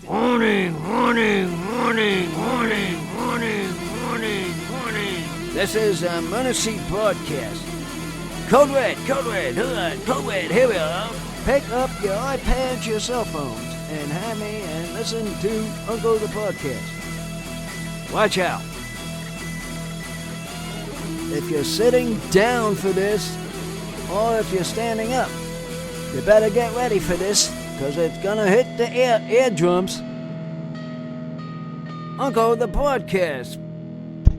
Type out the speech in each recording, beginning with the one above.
Warning, warning, warning, warning, warning, warning, warning. This is a Emergency Broadcast. Code Red, here we are. Pick up your iPads, your cell phones, and have me and listen to Uncle the Podcast. Watch out. If you're sitting down for this, or if you're standing up, you better get ready for this, because it's gonna hit the eardrums. Uncle the Podcast.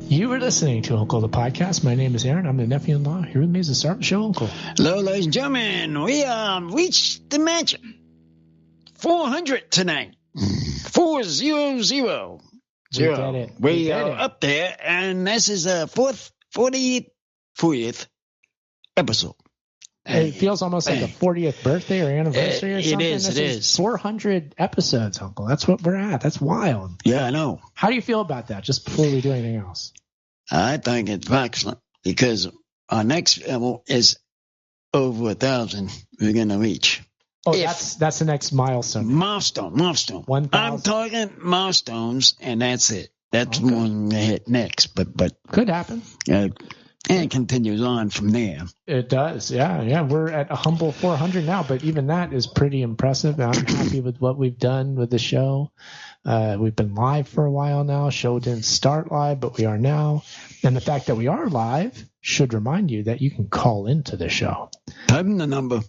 You are listening to Uncle the Podcast. My name is Aaron. I'm the nephew-in-law. Here with me is the star of the show, Uncle. Hello, ladies and gentlemen. We reached the mansion. 400 tonight. 400. We did it. We are up there, and this is a 40th episode. It feels almost like a 40th birthday or anniversary or something. It is. 400 episodes, Uncle. That's what we're at. That's wild. Yeah, I know. How do you feel about that, just before we do anything else? I think it's excellent, because our next level is over 1,000 we're going to reach. Oh, that's the next milestone. Milestone. 1,000. I'm talking milestones, and that's it. That's the one to hit next. But could happen. And it continues on from there. It does, yeah. We're at a humble 400 now, but even that is pretty impressive. I'm happy with what we've done with the show. We've been live for a while now. Show didn't start live, but we are now. And the fact that we are live should remind you that you can call into the show. Type in the number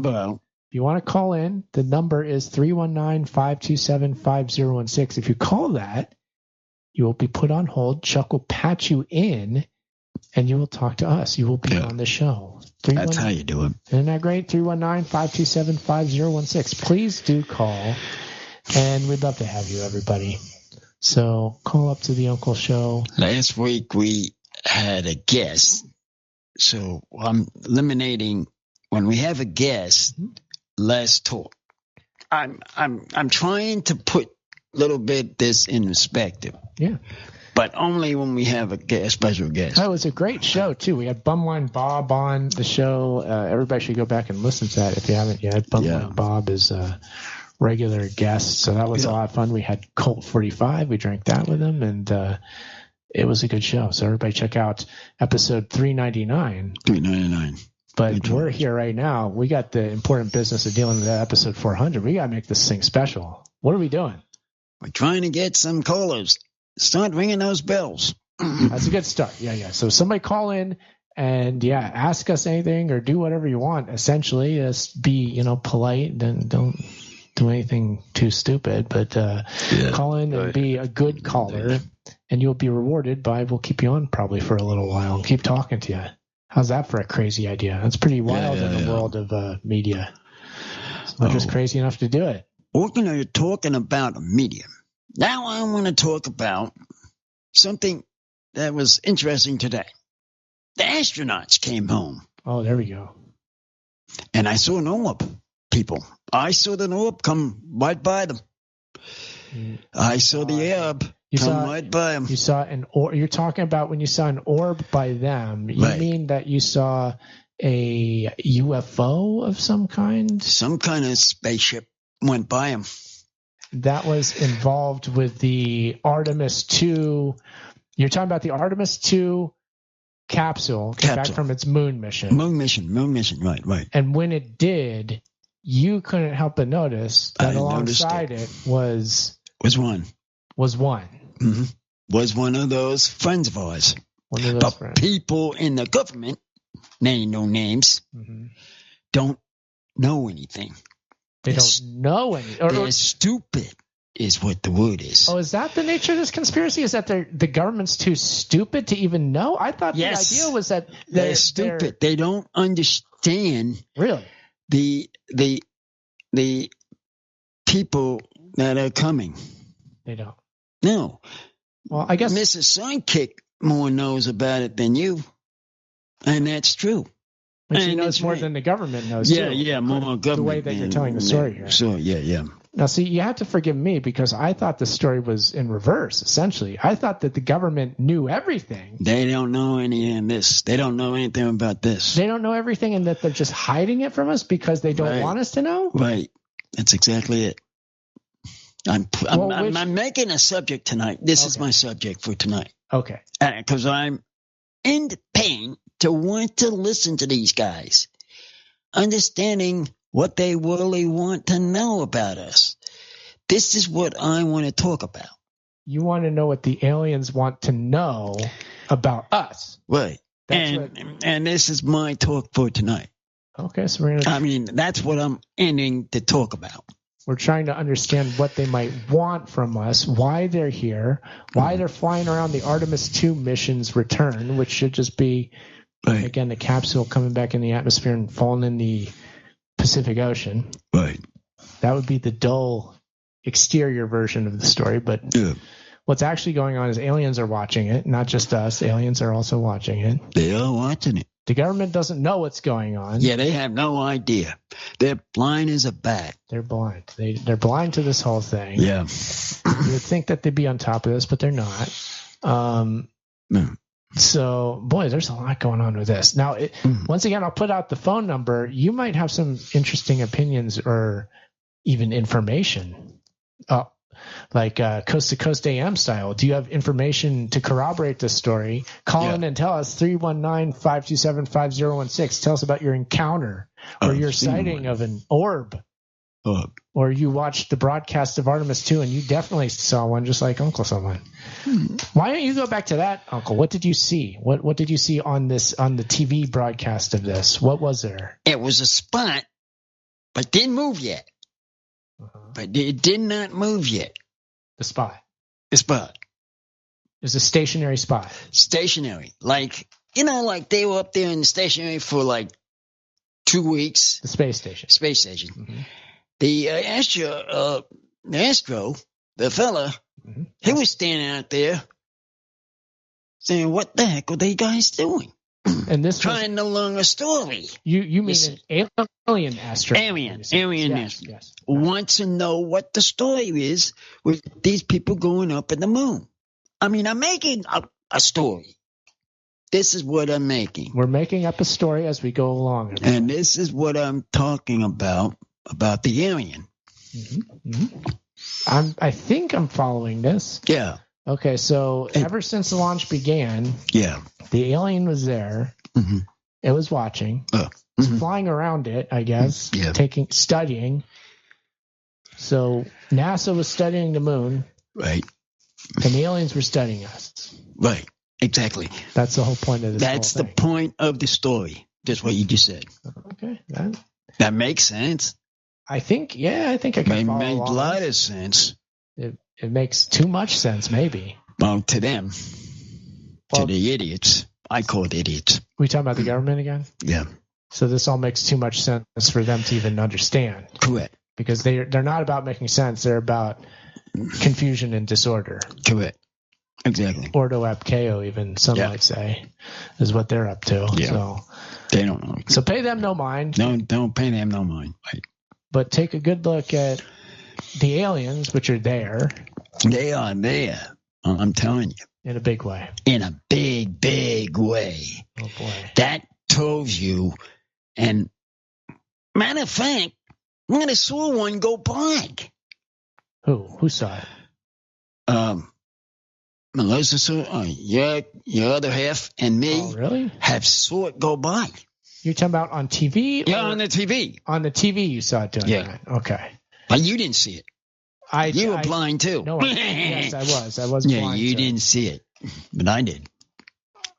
out. If you want to call in, the number is 319-527-5016. If you call that, you will be put on hold. Chuck will patch you in, and you will talk to us. You will be on the show. That's how you do it. Isn't that great? 319-527-5016. Please do call, and we'd love to have you, everybody. So call up to the Uncle Show. Last week we had a guest, so I'm eliminating when we have a guest. Less talk. I'm trying to put a little bit this in perspective. Yeah. But only when we have a special guest. Oh, it was a great show, too. We had Bumline Bob on the show. Everybody should go back and listen to that if you haven't yet. Bumline Bob is a regular guest, so that was a lot of fun. We had Colt 45. We drank that with him, and it was a good show. So everybody check out episode 399. 399. But we're here right now. We got the important business of dealing with that episode 400. We got to make this thing special. What are we doing? We're trying to get some callers. Start ringing those bells. That's a good start. Yeah. So somebody call in and, ask us anything or do whatever you want, essentially. Just be, polite and don't do anything too stupid. But call in and be a good caller, and you'll be rewarded we'll keep you on probably for a little while and keep talking to you. How's that for a crazy idea? That's pretty wild in the world of media. We're just crazy enough to do it. You're talking about media. Now I want to talk about something that was interesting today. The astronauts came home. Oh, there we go. And I saw an orb, people. I saw the orb come right by them. I saw the orb. Right by them. You saw an orb. You're talking about when you saw an orb by them. You mean that you saw a UFO of some kind? Some kind of spaceship went by them. That was involved with the Artemis 2. You're talking about the Artemis 2 capsule back from its moon mission. Moon mission. Right. And when it did, you couldn't help but notice that alongside it was one. Mm-hmm. Was one of those friends of ours. One of those friends. People in the government, name no names, don't know anything. They don't know anything. They're stupid is what the word is. Oh, is that the nature of this conspiracy? Is that the government's too stupid to even know? I thought the idea was that they're stupid. They don't understand really the people that are coming. They don't. No. Well, I guess Mrs. Sidekick more knows about it than you, and that's true. And she knows more than the government knows, too. Yeah, more government. The way that you're telling the story here. Sure, yeah. Now, see, you have to forgive me because I thought the story was in reverse, essentially. I thought that the government knew everything. They don't know any of this. They don't know anything about this. They don't know everything, and that they're just hiding it from us because they don't want us to know? Right. That's exactly it. I'm making a subject tonight. This is my subject for tonight. Okay. Because I'm in pain to want to listen to these guys, understanding what they really want to know about us. This is what I want to talk about. You want to know what the aliens want to know about us. Right. And this is my talk for tonight. Okay, so that's what I'm ending to talk about. We're trying to understand what they might want from us, why they're here, why they're flying around the Artemis 2 mission's return, which should just be, again, the capsule coming back in the atmosphere and falling in the Pacific Ocean. Right. That would be the dull exterior version of the story, but what's actually going on is aliens are watching it, not just us. Aliens are also watching it. They are watching it. The government doesn't know what's going on. Yeah, they have no idea. They're blind as a bat. They're blind. They're blind to this whole thing. Yeah. You would think that they'd be on top of this, but they're not. So, boy, there's a lot going on with this. Now, once again, I'll put out the phone number. You might have some interesting opinions or even information. Like Coast to Coast AM style. Do you have information to corroborate this story? Call in and tell us 319-527-5016. Tell us about your encounter or your sighting of an orb. Or you watched the broadcast of Artemis 2 and you definitely saw one just like Uncle saw one. Why don't you go back to that, Uncle? What did you see? What did you see on the TV broadcast of this? What was there? It was a spot, but didn't move yet. But it did not move yet. The spot. The spot. It was a stationary spot. Stationary. Like they were up there in the stationary for like 2 weeks. The space station. Space station. Mm-hmm. The Astro, the fella, he was standing out there saying, what the heck are they guys doing? And this trying to learn a story. You mean an alien astro? Alien astro. Yes. Wants to know what the story is with these people going up in the moon. I mean, I'm making a story. This is what I'm making. We're making up a story as we go along. Everybody. And this is what I'm talking about the alien. I think I'm following this. Yeah. Okay, so ever since the launch began, the alien was there. It was watching. It was flying around it, I guess, studying. So NASA was studying the moon. Right. And the aliens were studying us. Right. Exactly. That's the whole point of this. That's the point of the story. That's what you just said. Okay. That makes sense. I think I can follow along. It makes a lot of sense. It makes too much sense, maybe. Well, to them. To the idiots. I call it idiots. We talking about the government again? Yeah. So this all makes too much sense for them to even understand. Correct. Because they're not about making sense. They're about confusion and disorder. Correct. Exactly. Ordo ab chaos, even some might say, is what they're up to. Yeah. So they don't know. So pay them no mind. Don't pay them no mind. Right. But take a good look at the aliens, which are there. They are there. I'm telling you. In a big way. In a big, big way. Oh, boy. That tells you. And matter of fact, I saw one go by. Who saw it? Melissa saw your other half and me have saw it go by. You're talking about on TV? Yeah, on the TV. On the TV you saw it doing that. Okay. But you didn't see it. You were blind too. No, yes, I was. I was blind. Yeah, you didn't see it, but I did.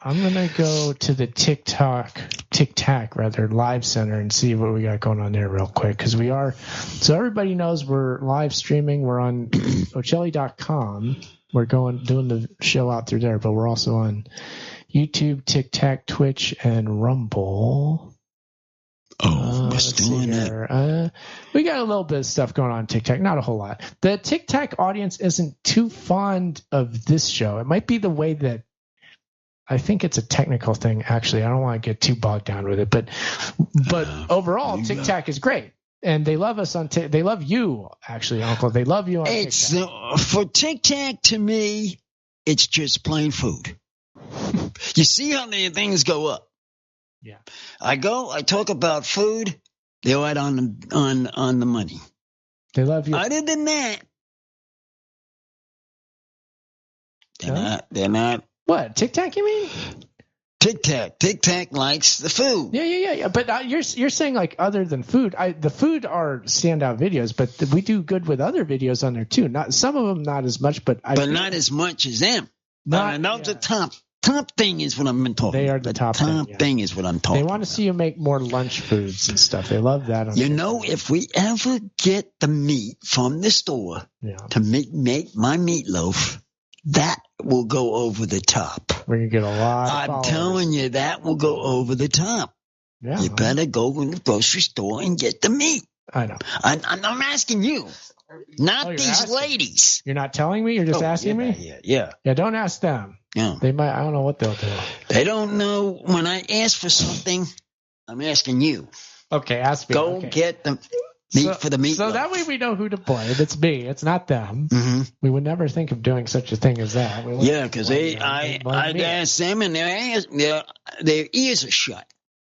I'm gonna go to the TikTak live center and see what we got going on there real quick because we are. So everybody knows we're live streaming. We're on Ocelli.com. We're doing the show out through there, but we're also on YouTube, TikTak, Twitch, and Rumble. What's doing that? We got a little bit of stuff going on TikTak, not a whole lot. The TikTak audience isn't too fond of this show. It might be the way that I think it's a technical thing. Actually, I don't want to get too bogged down with it, but overall, TikTak is great, and they love us on. They love you, actually, Uncle. They love you on TikTak. For TikTak, to me, it's just plain food. You see how the things go up. Yeah. I talk about food, they're right on the money. They love you. Other than that, They're not. What, TikTak, you mean? TikTak likes the food. Yeah. But you're saying like other than food. The food are standout videos, but we do good with other videos on there too. Not some of them, not as much, but not as much as them. The top thing is what I'm talking. They are the top thing is what I'm talking. They want to see you make more lunch foods and stuff. They love that. If we ever get the meat from the store to make my meatloaf, that will go over the top. We're going to get a lot. I'm telling you, that will go over the top. Yeah, you better go in the grocery store and get the meat. I know. I'm asking you, not these asking. Ladies. You're not telling me? You're just asking me? Yeah. Yeah, don't ask them. Yeah. They might. I don't know what they'll do. They don't know. When I ask for something, I'm asking you. Okay, ask me. Go get the meat for the meatloaf. So that way we know who to blame. It's me. It's not them. Mm-hmm. We would never think of doing such a thing as that. Because I'd ask them and their ears are shut.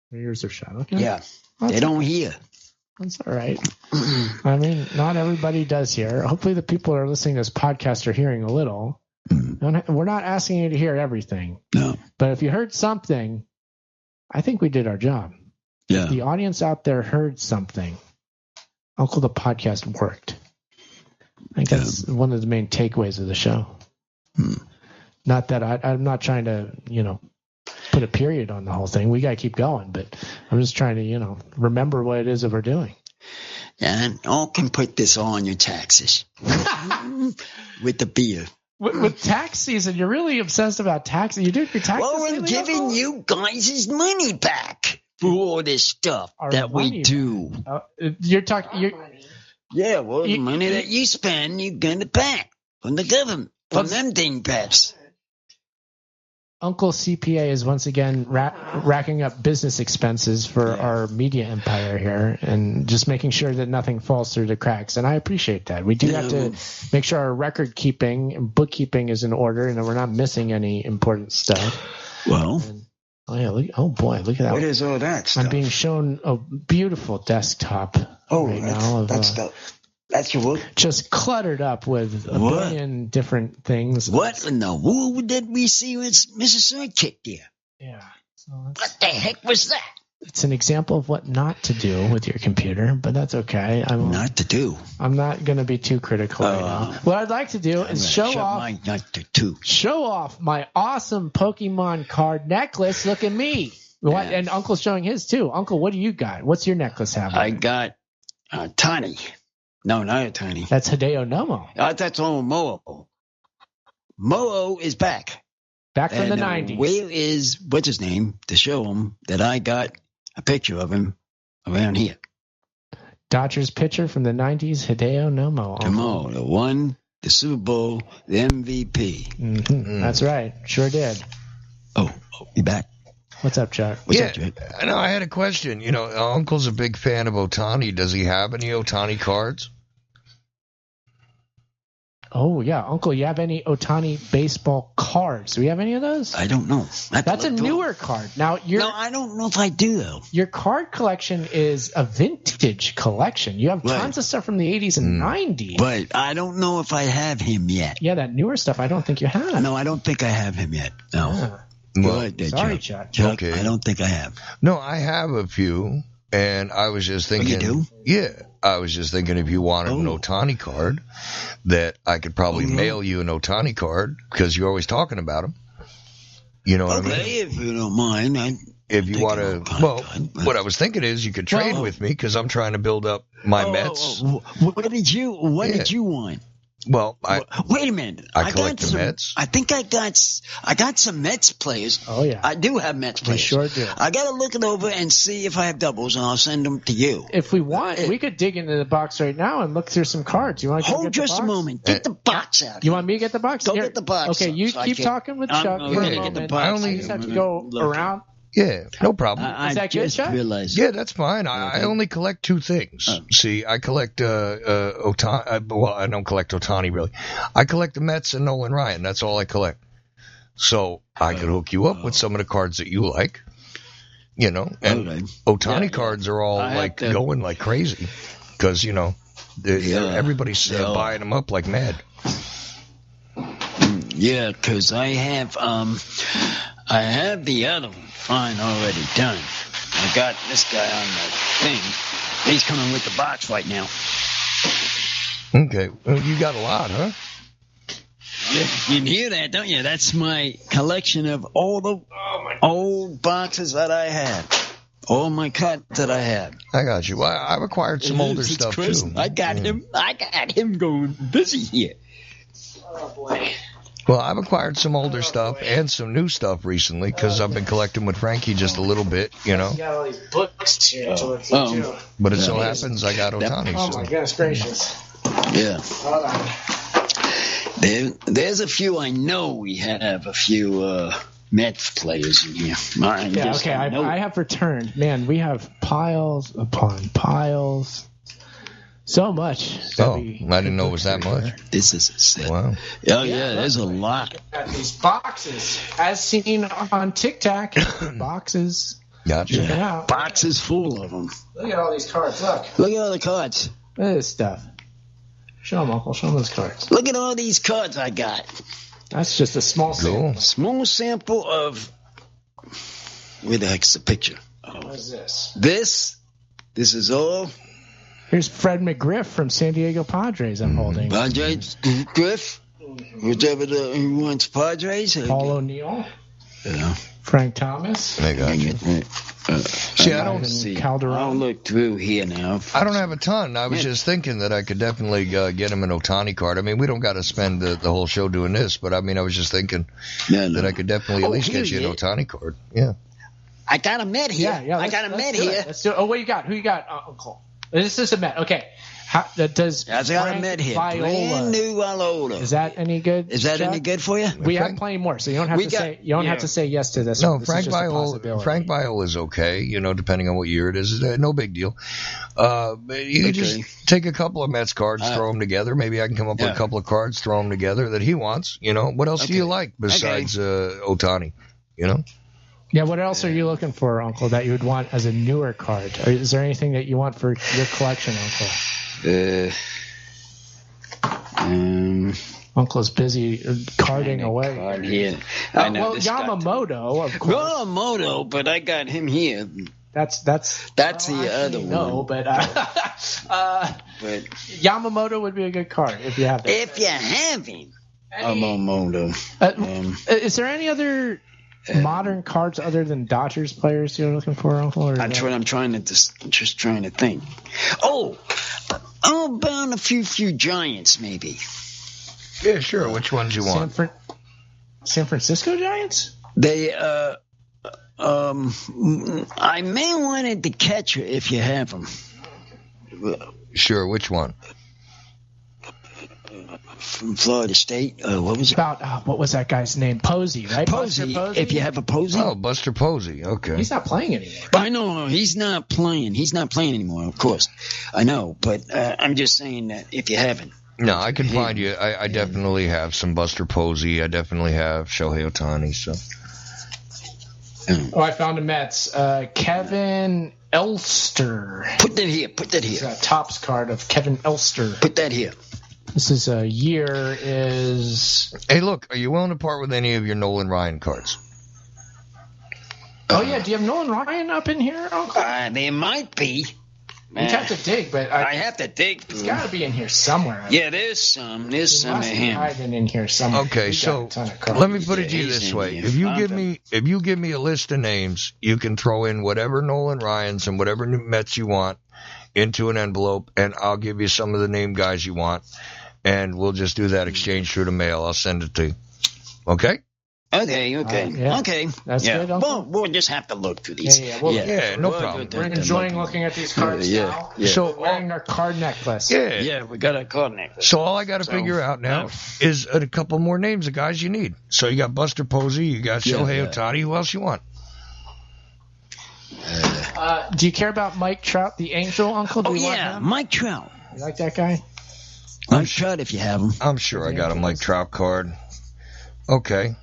Their ears are shut. Okay. Yeah. They don't hear. That's all right. I mean, not everybody does hear. Hopefully the people that are listening to this podcast are hearing a little. We're not asking you to hear everything. No. But if you heard something, I think we did our job. Yeah. If the audience out there heard something, Uncle the podcast worked. I think that's one of the main takeaways of the show. Not that I'm not trying to, put a period on the whole thing. We got to keep going, but I'm just trying to, remember what it is that we're doing. And all can put this on your taxes with the beer. With tax season, you're really obsessed about taxes. You do your taxes. Well, we're giving you guys' money back for all this stuff we do. You're talking. The money that you spend, you're gonna back from the government, from them dingbats. Uncle CPA is once again racking up business expenses for our media empire here and just making sure that nothing falls through the cracks. And I appreciate that. We do have to make sure our record keeping and bookkeeping is in order and that we're not missing any important stuff. Well, look at that. What is all that stuff? I'm being shown a beautiful desktop now. That's your work? Just cluttered up with a billion different things. What? No. Who did we see with Mrs. Sidekick there? Yeah. What the heck was that? It's an example of what not to do with your computer, but that's okay. I'm not going to be too critical right now. What I'd like to do is show off my awesome Pokemon card necklace. Look at me. And Uncle's showing his too. Uncle, what do you got? What's your necklace have? I got Tiny. No, not a Tiny. That's Hideo Nomo. That's all Moho. Moho is back. Back from the 90s. Where is, what's his name, to show him that I got a picture of him around here. Dodgers pitcher from the 90s, Hideo Nomo. Nomo, the one, the Super Bowl, the MVP. Mm-hmm. That's right. Sure did. Oh, you back? What's up, Chuck? What's up, Chuck? I know. I had a question. Uncle's a big fan of Ohtani. Does he have any Ohtani cards? Oh, yeah. Uncle, you have any Ohtani baseball cards? Do we have any of those? I don't know. That's a newer card. Now, No, I don't know if I do, though. Your card collection is a vintage collection. You have tons of stuff from the 80s and 90s. But I don't know if I have him yet. Yeah, that newer stuff, I don't think you have. No, I don't think I have him yet. No. Yeah. Well, sorry, Chuck. Okay. I don't think I have. No, I have a few, and I was just thinking. You do? Yeah, I was just thinking if you wanted an Ohtani card, that I could probably mail you an Ohtani card because you're always talking about him. You know what I mean? Okay, if you don't mind. If you want to, what I was thinking is you could trade with me because I'm trying to build up my Mets. What did you want? Well, wait a minute. I collect the Mets. I think I got some Mets players. Oh yeah, I do have Mets players. You sure do. I got to look it over and see if I have doubles, and I'll send them to you. If we want, we could dig into the box right now and look through some cards. You want to hold just a moment? Get the box out. You want me to get the box? Go get the box. Okay, you keep talking with Chuck for a moment. I just have to go around. Yeah, no problem. Is that good, Chuck? Yeah, that's fine. I only collect two things. See, I collect Ohtani. Well, I don't collect Ohtani, really. I collect the Mets and Nolan Ryan. That's all I collect. So I could hook you up with some of the cards that you like. And Ohtani cards are all going like crazy because, everybody's buying them up like mad. Yeah, because I have the other one fine already done. I got this guy on the thing. He's coming with the box right now. Okay, well, you got a lot, huh? Yeah, you can hear that, don't you? That's my collection of all the old boxes that I had. All my cards that I had. I got you. Well, I've acquired some older stuff too. I got him going busy here. Oh boy. Well, I've acquired some older stuff and some new stuff recently because I've been collecting with Frankie just a little bit, you know. You got all these books here to look through too. But it so happens I got Ohtani. Oh my goodness gracious. Yeah. Hold on. There's a few I know we have a few Mets players in here. Yeah, okay. I have returned. Man, we have piles upon piles. So much. Oh, I didn't know it was that much. This is a set. Wow. Oh, yeah, there's a lot. Got these boxes, as seen on TikTok. Boxes. Gotcha. Check it out. Boxes full of them. Look at all these cards. Look. Look at all the cards. Look at this stuff. Show them, Uncle. Show them those cards. Look at all these cards I got. That's just a small sample. Small sample of... Where the heck's the picture? What is this? This is all... Here's Fred McGriff from San Diego Padres I'm holding. Padres, Griff, whichever who wants Padres. Paul O'Neill. Yeah. Frank Thomas. I got you. See, I don't see. Calderon. I'll look through here now. I don't have a ton. I was just thinking that I could definitely get him an Ohtani card. I mean, we don't got to spend the whole show doing this, but I mean, I was just thinking that I could definitely at least get you an Ohtani card. Yeah. I got a Met here. Yeah, I got a Met here. Let's do it. Oh, what you got? Who you got, Uncle? This is a Met. Okay. Does I got a Met here. Brand new Viola. Is that any good? Is that Chuck? any good for you? We have plenty more, so you don't have to say. You don't have to say yes to this. No, this Frank Viola is okay. You know, depending on what year it is, no big deal. But you can just take a couple of Mets cards, throw them together. Maybe I can come up with a couple of cards, throw them together that he wants. You know, what else do you like besides Ohtani? You know. Yeah, what else are you looking for, Uncle, that you would want as a newer card? Or is there anything that you want for your collection, Uncle? Uncle's busy carding away. Card here. I know Yamamoto, of course. Yamamoto, but I got him here. That's the other one. No, but Yamamoto would be a good card if you have it. If you have him. Yamamoto. Is there any other modern cards other than Dodgers players you're looking for, Uncle? Or I'm trying to think. Oh, how about a few Giants, maybe? Yeah, sure. Which ones you want? San Francisco Giants? They, I may want the catcher if you have them. Sure. Which one? From Florida State. What was it? What was that guy's name? Posey, right? Posey. If you have a Posey. Oh, Buster Posey. Okay. He's not playing anymore. I know he's not playing. He's not playing anymore, of course. I know, but I'm just saying that if you haven't. No, I can find you. I definitely have some Buster Posey. I definitely have Shohei Ohtani. So. Oh, I found a Mets. Kevin Elster. Put that here. It's a Topps card of Kevin Elster. Put that here. This is year is... Hey, look, are you willing to part with any of your Nolan Ryan cards? Oh, yeah. Do you have Nolan Ryan up in here, Uncle? There might be. You have to dig, but... I have to dig. It's got to be in here somewhere. Yeah, there's some. There's some of him. Hiding in here somewhere. Okay, so let me put it to you this way. If you give me a list of names, you can throw in whatever Nolan Ryans and whatever Mets you want into an envelope, and I'll give you some of the name guys you want, and we'll just do that exchange through the mail. I'll send it to you. Okay? Okay. Okay. That's good, Uncle? We'll just have to look through these. Yeah, no problem. We're enjoying looking at these cards now. Yeah. So we're wearing our card necklace. Yeah, we got a card necklace. So all I got to figure out now is a couple more names of guys you need. So you got Buster Posey, you got Shohei Ohtani. Who else you want? Do you care about Mike Trout, the Angel, Uncle? Do you want him? Mike Trout. You like that guy? Mike Trout, if you have him. I'm sure I got a Mike Trout card. Okay.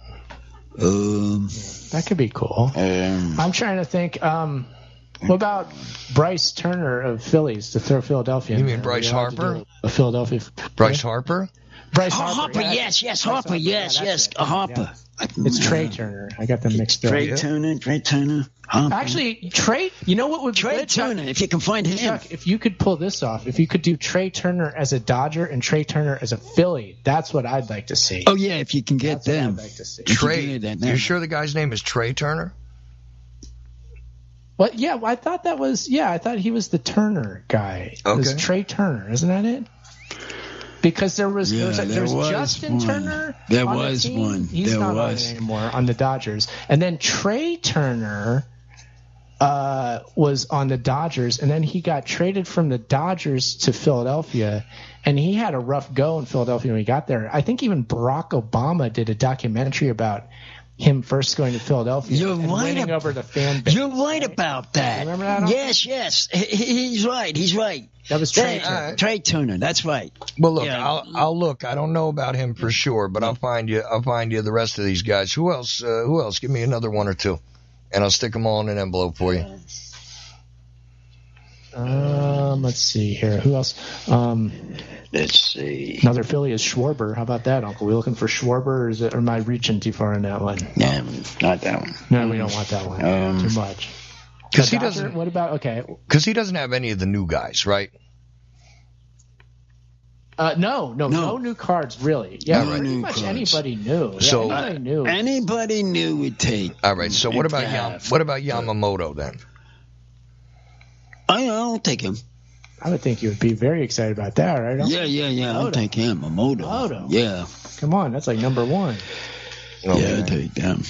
That could be cool. I'm trying to think. What about Bryce Turner of Phillies to throw Philadelphia? You mean Bryce Harper? A Philadelphia. Bryce Harper? Bryce Harper, yes, Harper, yes, Harper. Yeah. It's Trey Turner. I got them mixed up. Trey Turner. Harper. Actually, Trey, you know what would be Trey good? Turner, if you can find him. Chuck, if you could pull this off, if you could do Trey Turner as a Dodger and Trey Turner as a Philly, that's what I'd like to see. Oh, yeah, if you can get them. What I'd like to see. Trey, you sure the guy's name is Trey Turner? Well, yeah, I thought that was, I thought he was the Turner guy. It was Trey Turner, isn't that it? Because there was Justin one. Turner. There on was the team. one. He's there not was. on it anymore on the Dodgers. And then Trey Turner was on the Dodgers, and then he got traded from the Dodgers to Philadelphia, and he had a rough go in Philadelphia when he got there. I think even Barack Obama did a documentary about him first going to Philadelphia and winning over the fan base. You're right about that. Remember that? Yes. He's right. That was Trey Turner. Trey Turner. That's right. Well, look, I'll look. I don't know about him for sure, but I'll find you the rest of these guys. Who else? Give me another one or two, and I'll stick them all in an envelope for you. Let's see here. Who else? Let's see. Another Philly is Schwarber. How about that, Uncle? We looking for Schwarber, or am I reaching too far on that one? No, not that one. No, we don't want that one. Too much. Because he doesn't. What about? Okay. Because he doesn't have any of the new guys, right? No new cards really. Yeah, no pretty new much cards. Anybody new. So anybody new would take. All right. So what about Yamamoto then? I'll take him. I would think you would be very excited about that, right? Yeah. I'll take him. Moto. Yeah. Come on, that's like number one. I'll take them.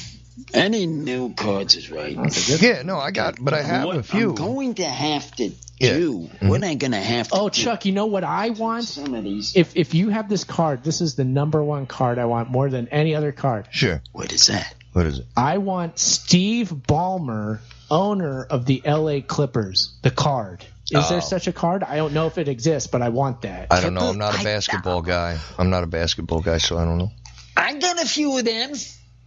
Any new cards is right. Yeah, no, I have a few. I'm going to have to do. What am I going to have to do? Oh, Chuck, you know what I want? Some of these. If you have this card, this is the number one card I want more than any other card. Sure. What is that? What is it? I want Steve Ballmer, owner of the LA Clippers, the card. Is there such a card? I don't know if it exists, but I want that. I don't know. I'm not a basketball guy. So I don't know. I got a few of them.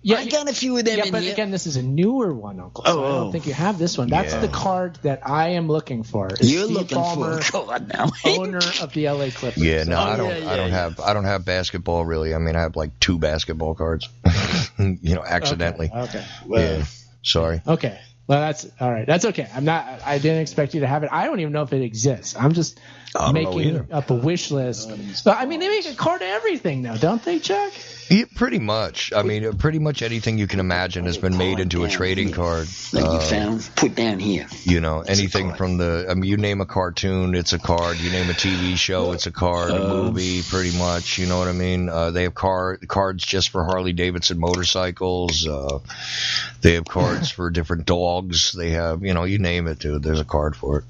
Yeah, I got a few of them in but here. Again, this is a newer one, Uncle. So I don't think you have this one. That's the card that I am looking for. You're Steve looking Ballmer, for a card now. owner of the LA Clippers. Yeah, no, I don't have basketball really. I mean, I have like 2 basketball cards. Accidentally. Okay. Well, yeah. Sorry. Okay. Well, that's all right. That's okay. I didn't expect you to have it. I don't even know if it exists. I'm just making up a wish list. But I mean, they make a card of everything now, don't they, Chuck? Yeah, pretty much. I mean, pretty much anything you can imagine has been made into a trading card. Like you found, put down here. Anything from you name a cartoon, it's a card. You name a TV show, it's a card. A movie, pretty much. You know what I mean? They have cards just for Harley Davidson motorcycles. They have cards for different dogs. They have, you name it, dude. There's a card for it.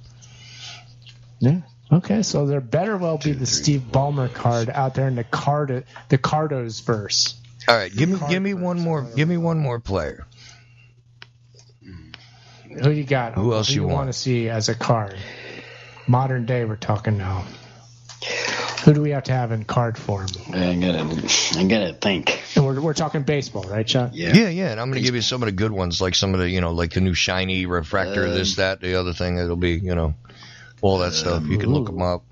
Yeah. Okay, so there better well be the Steve Ballmer card out there in the Cardos verse. All right, give me one more. Give me one more player. Who you got? Who else you want to see as a card? Modern day, we're talking now. Who do we have to have in card form? I gotta think. And we're talking baseball, right, Chuck? Yeah. And I'm gonna give you some of the good ones, like some of the like the new shiny refractor, this, that, the other thing. It'll be all that stuff. You can look them up.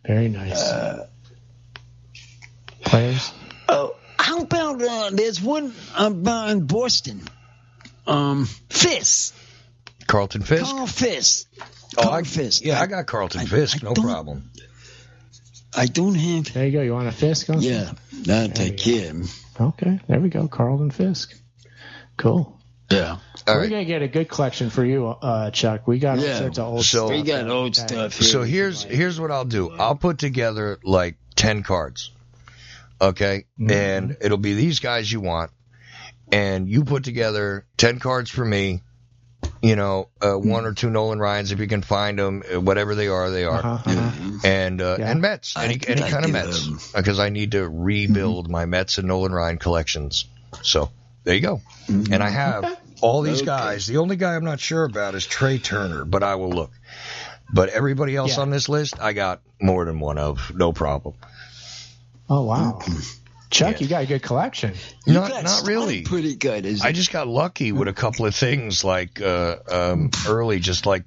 Very nice. Players? Oh, how about there's one in Boston. Fisk. Carlton Fisk? Carl Fisk. Fisk. Yeah, I got Carlton Fisk. No problem. I don't have... There you go. You want a Fisk? Also? Yeah, I'll take him. Okay, there we go. Carlton Fisk. Cool. Yeah. We're going to get a good collection for you, Chuck. We got all sorts of old stuff. We got old stuff here. So here's what I'll do. I'll put together like 10 cards. Okay? Mm-hmm. And it'll be these guys you want. And you put together 10 cards for me. 1 or 2 Nolan Ryans if you can find them. Whatever they are, they are. And Mets. Any kind of Mets. Because I need to rebuild my Mets and Nolan Ryan collections. So there you go. Mm-hmm. And I have all these guys. The only guy I'm not sure about is Trey Turner, but I will look. But everybody else on this list, I got more than one of. No problem. Oh, wow. Chuck, you got a good collection. Not really. Pretty good, isn't it? I just got lucky with a couple of things, like early, just like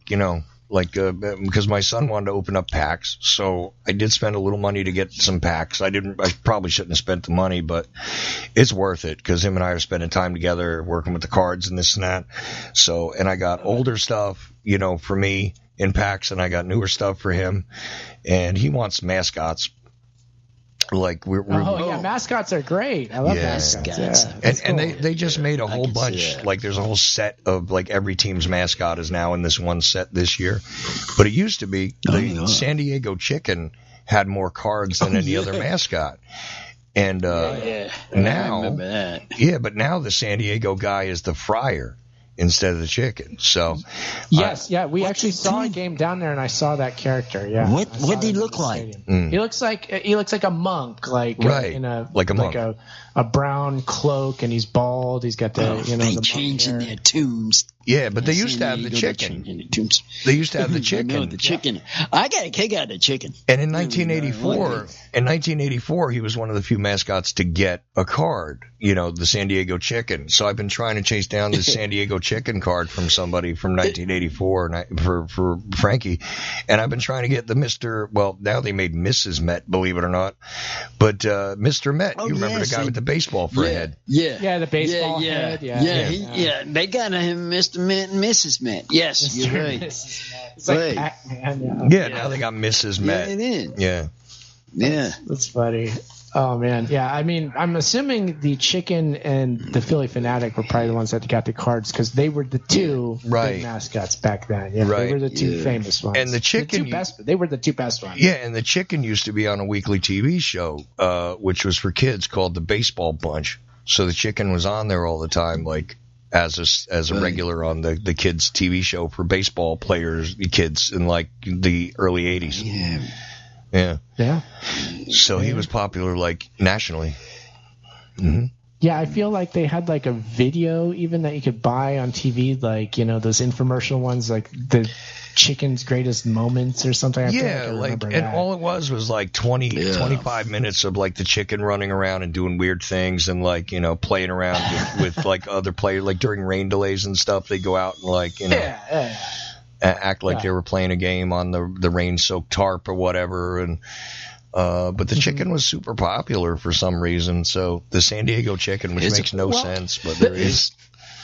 like because my son wanted to open up packs, so I did spend a little money to get some packs. I probably shouldn't have spent the money, but it's worth it because him and I are spending time together, working with the cards and this and that. So, and I got older stuff, for me in packs, and I got newer stuff for him, and he wants mascots. Like mascots are great. I love mascots. Yeah, and they just made a whole bunch. Like there's a whole set of like every team's mascot is now in this one set this year. But it used to be the San Diego Chicken had more cards than any other mascot. And now, I remember that. Yeah, but now the San Diego guy is the Friar instead of the Chicken. So we actually saw a game down there, and I saw that character. Yeah, what did he look like? He looks like a monk, like a brown cloak, and he's bald. He's got the they changing their tunes. Yeah, but they used to have the Chicken. They used to have the Chicken. No, the Chicken. I got a kick out of the Chicken. And in 1984, he was one of the few mascots to get a card. The San Diego Chicken. So I've been trying to chase down the San Diego Chicken card from somebody from 1984 for Frankie, and I've been trying to get the Mr. Well, now they made Mrs. Met, believe it or not, but Mr. Met. You remember the guy with the baseball for a head? Yeah, the baseball head. Yeah. They got him Mr. Met and Mrs. Met. Yes, you're right. It's like Pac-Man. Yeah, now they got Mrs. Met. Yeah, it is. Yeah. That's funny. Oh man, yeah. I mean, I'm assuming the Chicken and the Philly Fanatic were probably the ones that got the cards because they were the two big mascots back then. Yeah, they were the two famous ones. And the Chicken, they were the two best ones. Yeah, and the Chicken used to be on a weekly TV show, which was for kids called the Baseball Bunch. So the Chicken was on there all the time, like as a regular on the kids TV show for baseball players, the kids in like the early '80s. Yeah. So he was popular like nationally. Mm-hmm. Yeah, I feel like they had like a video even that you could buy on TV, like those infomercial ones, like the Chicken's greatest moments or something. All it was like 25 minutes of like the Chicken running around and doing weird things and like playing around with like other players, like during rain delays and stuff. They go out and like act like they were playing a game on the rain-soaked tarp or whatever, and but the Chicken was super popular for some reason. So the San Diego Chicken, which makes no sense, but there is.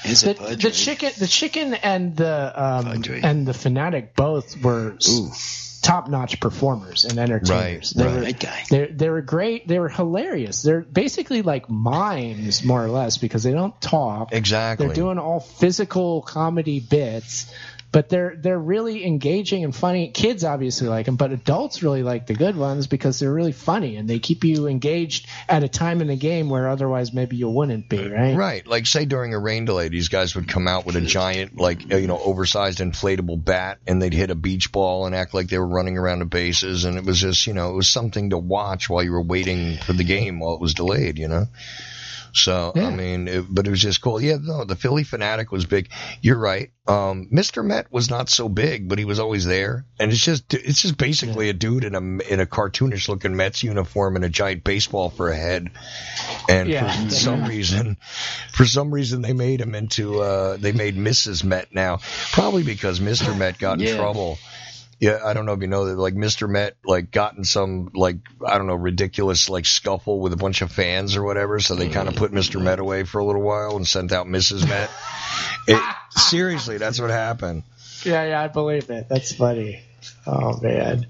The Chicken and the Fanatic both were top-notch performers and entertainers. They were great. They were hilarious. They're basically like mimes, more or less, because they don't talk. Exactly. They're doing all physical comedy bits. But they're really engaging and funny. Kids obviously like them, but adults really like the good ones because they're really funny and they keep you engaged at a time in the game where otherwise maybe you wouldn't be, right? Right. Like say during a rain delay, these guys would come out with a giant, like oversized inflatable bat, and they'd hit a beach ball and act like they were running around the bases, and it was just it was something to watch while you were waiting for the game while it was delayed, So, I mean, but it was just cool. Yeah, no, the Philly Fanatic was big. You're right. Mr. Met was not so big, but he was always there. And it's just basically a dude in a cartoonish looking Mets uniform and a giant baseball for a head. And for some reason they made him they made Mrs. Met now, probably because Mr. Met got in trouble. Yeah, I don't know if you know that, like, Mr. Met, like, got in some, like, I don't know, ridiculous, like, scuffle with a bunch of fans or whatever, so they kind of put Mr. Met away for a little while and sent out Mrs. Met. Seriously, that's what happened. Yeah, I believe it. That's funny. Oh, man.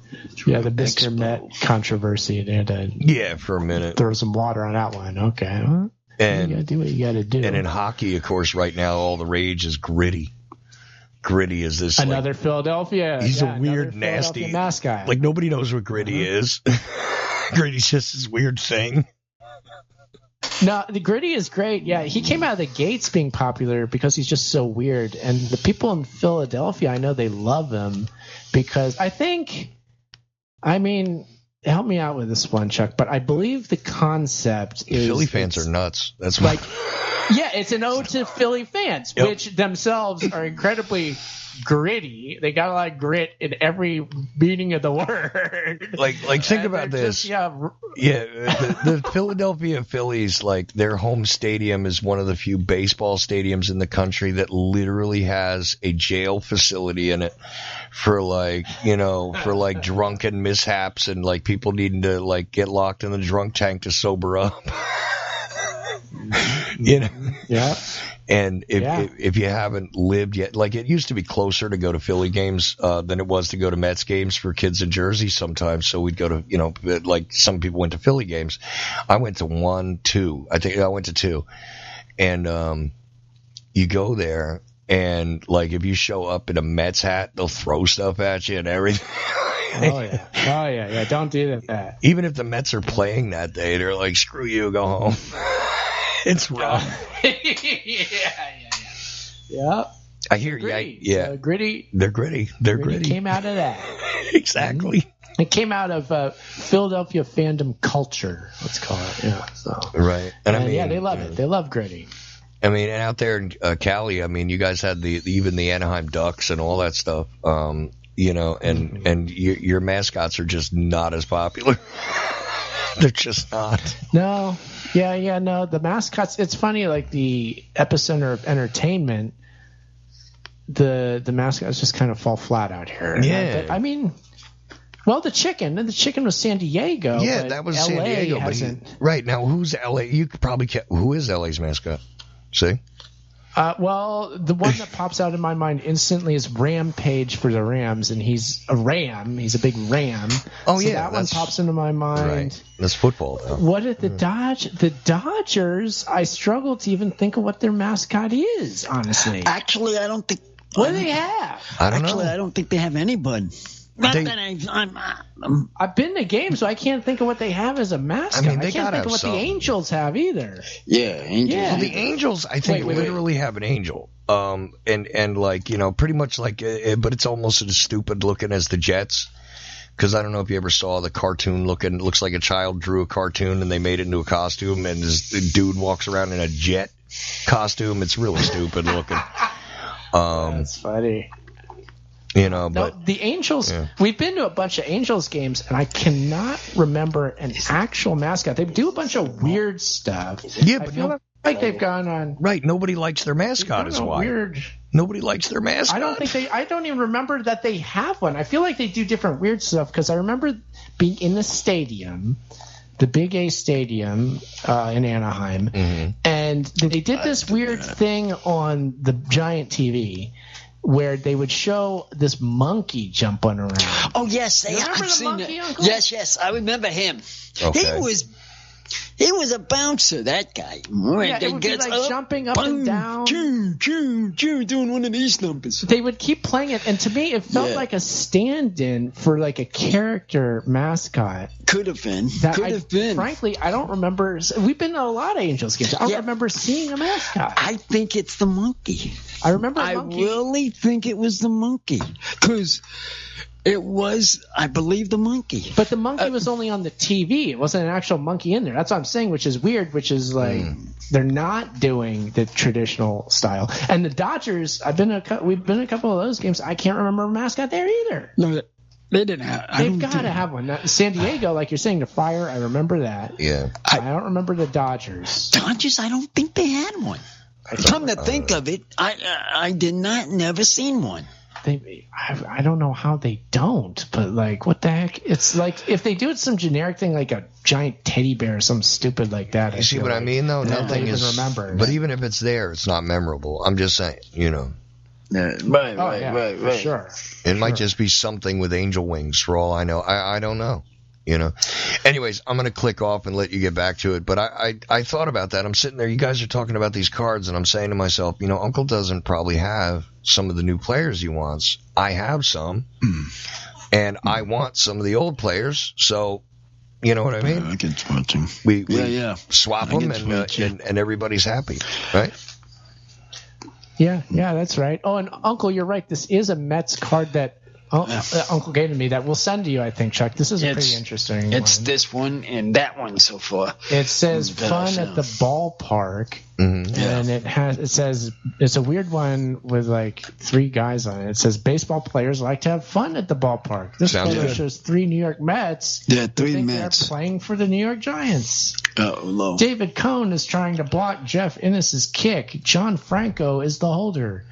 Yeah, the Mr. Met controversy. They had to for a minute. Throw some water on that one. Okay. Well, and you got to do what you got to do. And in hockey, of course, right now, all the rage is Gritty. Gritty is this another Philadelphia. He's a weird, nasty mascot. Like nobody knows what Gritty is. Gritty's just this weird thing. No, the Gritty is great. Yeah, he came out of the gates being popular because he's just so weird, and the people in Philadelphia, I know they love him because help me out with this one, Chuck, but I believe the concept is Philly fans are nuts. That's like. Yeah, it's an ode to Philly fans, which themselves are incredibly gritty. They got a lot of grit in every meaning of the word. Like think about this. The Philadelphia Phillies, like their home stadium is one of the few baseball stadiums in the country that literally has a jail facility in it for drunken mishaps and like people needing to like get locked in the drunk tank to sober up. Yeah. And if you haven't lived yet, like it used to be closer to go to Philly games than it was to go to Mets games for kids in Jersey sometimes. So we'd go to, like some people went to Philly games. I went to 1, 2. I think I went to 2. And you go there and like if you show up in a Mets hat, they'll throw stuff at you and everything. Oh yeah. Don't do that. Even if the Mets are playing that day, they're like, screw you, go home. It's rough. Yeah. I hear you. Yeah. Gritty. They're gritty. They're gritty. Came out of that. Exactly. It came out of Philadelphia fandom culture, let's call it. Yeah. So. Right. And I mean, they love it. They love gritty. I mean, and out there in Cali, I mean, you guys had even the Anaheim Ducks and all that stuff. And your mascots are just not as popular. They're just not. No. Yeah, no. The mascots, it's funny, like the epicenter of entertainment, the mascots just kind of fall flat out here. Yeah. I mean, well, the chicken was San Diego. Yeah, but that was LA San Diego. Right, now who's LA? You could probably who is LA's mascot? See? Well, the one that pops out in my mind instantly is Rampage for the Rams, and he's a ram. He's a big ram. Oh, so yeah. That one pops into my mind. Right. That's football, though. What did the Dodgers, I struggle to even think of what their mascot is, honestly. Actually, I don't think. What do they have? I don't know. I don't think they have anybody. I've been to games, so I can't think of what they have as a mascot. I mean, they can't gotta think of have what something. the Angels have either. Yeah, Angels. Yeah. Well, the Angels, I think, literally have an angel. And like, pretty much like, but it's almost as stupid looking as the Jets. Because I don't know if you ever saw the cartoon looking, looks like a child drew a cartoon and they made it into a costume, and this dude walks around in a jet costume. It's really stupid looking. That's funny. But the Angels, we've been to a bunch of Angels games, and I cannot remember an actual mascot. They do a bunch of weird stuff. Yeah, but I feel like they've gone on. Right, nobody likes their mascot is why. Weird. Nobody likes their mascot. I don't even remember that they have one. I feel like they do different weird stuff because I remember being in the stadium, the Big A Stadium in Anaheim, and they did this weird thing on the giant TV where they would show this monkey jumping around. Oh yes, I've seen monkey, it. Uncle? Yes, I remember him. Okay. He was a bouncer, that guy. Yeah, it would be like jumping up and down. Doing one of these numbers. They would keep playing it, and to me, it felt like a stand-in for like a character mascot. Could have been. Frankly, I don't remember. We've been to a lot of Angels games. I don't remember seeing a mascot. I think it's the monkey. I remember a monkey. I really think it was the monkey. Because it was, I believe, the monkey. But the monkey was only on the TV. It wasn't an actual monkey in there. That's what I'm saying, which is weird, which is like they're not doing the traditional style. And the Dodgers, we've been to a couple of those games. I can't remember a mascot there either. No, they didn't have. They've got to have one. Now, San Diego, like you're saying, the Fire, I remember that. Yeah. I don't remember the Dodgers. Dodgers, I don't think they had one. Come to think of it, I did never seen one. I don't know how they don't, but like, what the heck? It's like if they do it some generic thing, like a giant teddy bear or something stupid like that. You see what I mean, though? Nothing is. Remember. But even if it's there, it's not memorable. I'm just saying, Right. For sure. It might just be something with angel wings, for all I know. I don't know. Anyways, I'm going to click off and let you get back to it. But I thought about that. I'm sitting there. You guys are talking about these cards, and I'm saying to myself, Uncle doesn't probably have some of the new players he wants. I have some, and I want some of the old players. So, you know what I mean? I get switching. We swap them, and everybody's happy, right? Yeah, that's right. Oh, and Uncle, you're right. This is a Mets card that Uncle gave to me that we'll send to you, I think, Chuck. This is a pretty interesting It's one. this one and that one so far. It says fun at the ballpark, and it says it's a weird one with like 3 guys on it. It says baseball players like to have fun at the ballpark. This photo shows 3 New York Mets. Yeah, 3 think Mets they're playing for the New York Giants. Oh, no. David Cohn is trying to block Jeff Innes's kick. John Franco is the holder.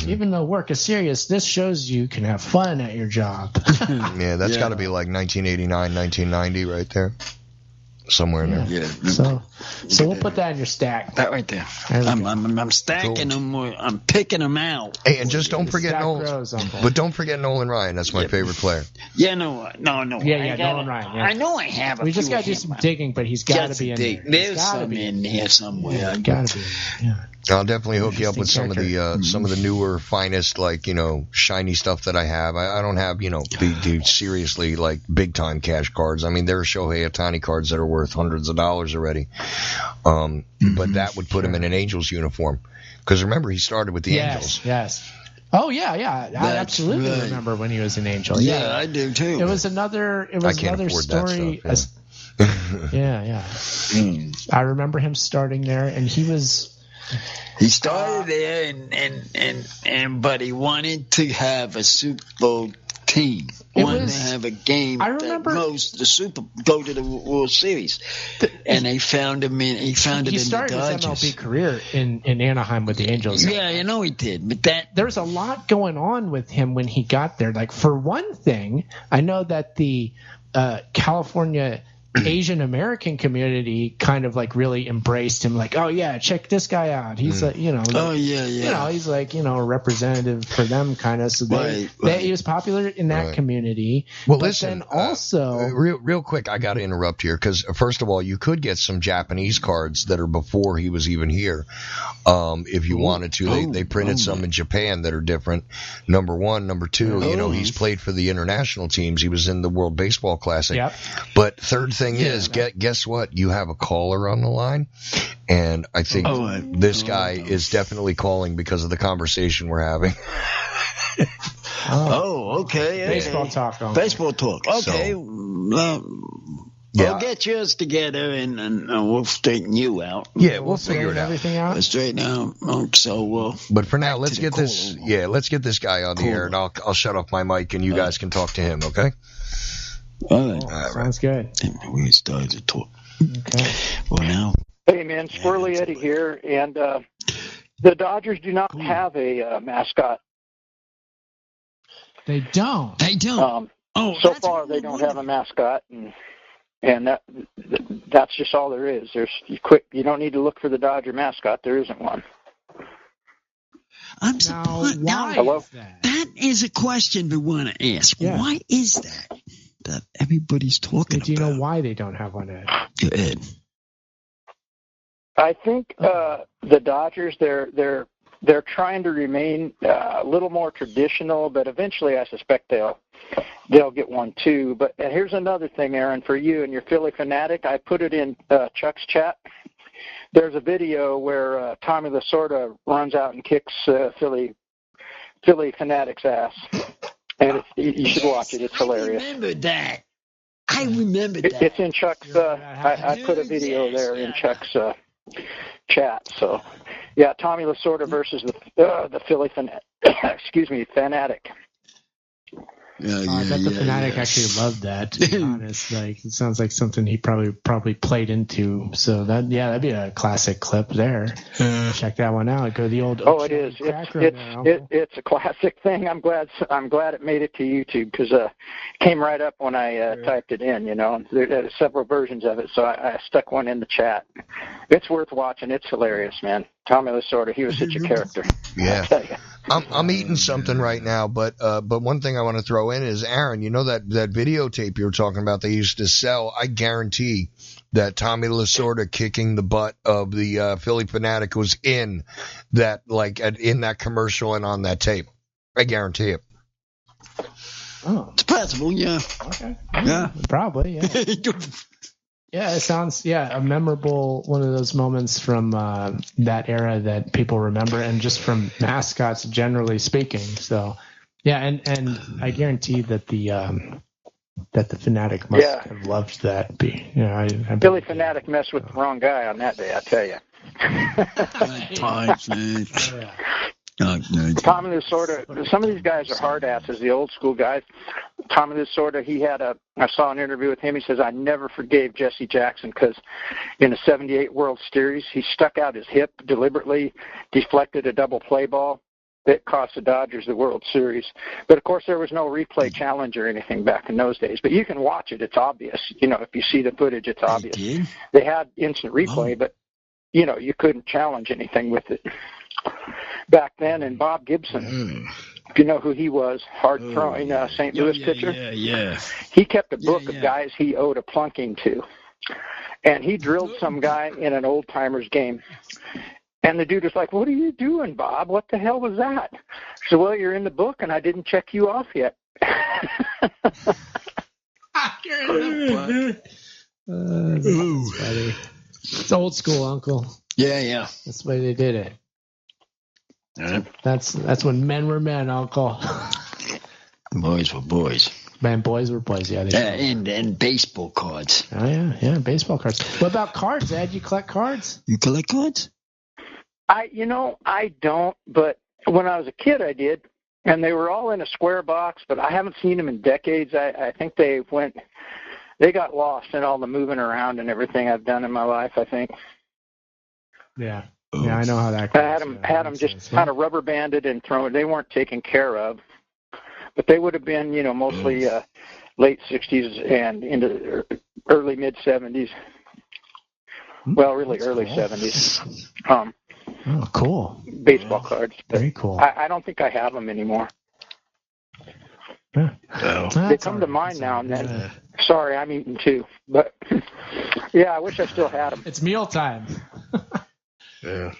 Even though work is serious, this shows you can have fun at your job. Yeah, that's got to be like 1989, 1990 right there. Somewhere in there. Yeah. So we'll put that in your stack. That right there. I'm stacking them. I'm picking them out. Hey, and just don't forget don't forget Nolan Ryan. That's my favorite player. Yeah, no. Yeah, Nolan Ryan. Yeah. I know I have. We just got to do some digging, but he's got to be in there. There's some in there somewhere. Got to be. Yeah. I'll definitely hook you up with some of the newer, finest, like, shiny stuff that I have. I don't have, the seriously, like, big time cash cards. I mean, there are Shohei Ohtani cards that are worth hundreds of dollars already. But that would put him in an Angels uniform. Because remember, he started with the Angels. Yes. Oh, yeah. I absolutely remember when he was an Angel. Yeah, I do too. It was another story. That stuff, yeah. I remember him starting there, and he started there, but he wanted to have a Super Bowl team. Wanted to have a game that goes to the World Series, and they found him in. He started his MLB career in Anaheim with the Angels. Yeah, I know he did, but there's a lot going on with him when he got there. Like, for one thing, I know that the California Asian American community kind of like really embraced him, like, oh yeah, check this guy out. He's he's like, a representative for them, kind of. So he was popular in that community. Well, but listen, then also real quick, I got to interrupt here because first of all, you could get some Japanese cards that are before he was even here, if you wanted to. They printed some in Japan that are different. Number one, number two, he's played for the international teams. He was in the World Baseball Classic. Yep. But third thing is, guess what? You have a caller on the line, and I think this guy is definitely calling because of the conversation we're having. Okay. Baseball talk. Baseball talk. Okay. We'll get yours together and we'll straighten you out. Yeah, we'll figure it out. Everything out. We'll straighten out. But for now, let's get this. Yeah, let's get this guy on the air, and I'll shut off my mic, and you guys can talk to him. Okay. All right. Sounds good. We started to talk. Okay. Well, now. Hey, man, Squirrely Eddie here, and the Dodgers do not have a mascot. They don't. So far, they don't have a mascot, and that's just all there is. You don't need to look for the Dodger mascot. There isn't one. I'm surprised. Why is that? That is a question we want to ask. Yeah. Why is that everybody's talking about? Do you know why they don't have one, Ed? Go ahead. I think the Dodgers, they're trying to remain a little more traditional, but eventually I suspect they'll get one too. But here's another thing, Aaron, for you and your Philly fanatic. I put it in Chuck's chat. There's a video where Tommy Lasorda runs out and kicks Philly fanatic's ass, and you should watch it. It's hilarious. I remember that. It's in Chuck's. I put a video there in Chuck's chat. So, yeah, Tommy Lasorda versus the Philly fanatic. I bet the fanatic actually loved that, to be honest. Like, it sounds like something he probably played into. So that'd be a classic clip there. Check that one out. Go to the old. Oh, it is. It's a classic thing. I'm glad it made it to YouTube because it came right up when I typed it in. There's several versions of it, so I stuck one in the chat. It's worth watching. It's hilarious, man. Tommy Lasorda, he was such a character. Yeah. I'm eating something right now, but one thing I want to throw in is, Aaron, that videotape you were talking about they used to sell. I guarantee that Tommy Lasorda kicking the butt of the Philly fanatic was in that, in that commercial and on that tape. I guarantee it. Oh, it's possible, yeah. Okay. Yeah, probably. Yeah. Yeah, it sounds, a memorable one of those moments from that era that people remember, and just from mascots generally speaking. So, Yeah, and I guarantee that the Fanatic must have loved that. Billy Fanatic messed with the wrong guy on that day, I tell you. Tom and some of these guys are hard asses, the old school guys. Tom and I saw an interview with him. He says, I never forgave Jesse Jackson because in the 78 World Series, he stuck out his hip deliberately, deflected a double play ball that cost the Dodgers the World Series. But, of course, there was no replay challenge or anything back in those days. But you can watch it. It's obvious. If you see the footage, it's obvious. They had instant replay, but, you couldn't challenge anything with it back then. And Bob Gibson, if you know who he was, hard-throwing St. Louis pitcher. Yeah. He kept a book of guys he owed a plunking to. And he drilled some guy in an old-timers game. And the dude was like, what are you doing, Bob? What the hell was that? I said, well, you're in the book, and I didn't check you off yet. You're in the book. That's funny. It's old school, Uncle. Yeah. That's the way they did it. That's when men were men, Uncle. Boys were boys. Man, boys were boys. Yeah, and baseball cards. Oh yeah, baseball cards. What about cards, Ed? You collect cards? You collect cards? I don't. But when I was a kid, I did, and they were all in a square box. But I haven't seen them in decades. I think they got lost in all the moving around and everything I've done in my life, I think. Yeah. Yeah, I know how that goes. I had them just kind of rubber banded and thrown. They weren't taken care of, but they would have been, mostly late 60s and into early mid 70s. Well, really early 70s. Oh, cool. Baseball cards. Very cool. I don't think I have them anymore. Yeah. They come to mind now and then. Sorry, I'm eating too. But, yeah, I wish I still had them. It's mealtime. Yeah.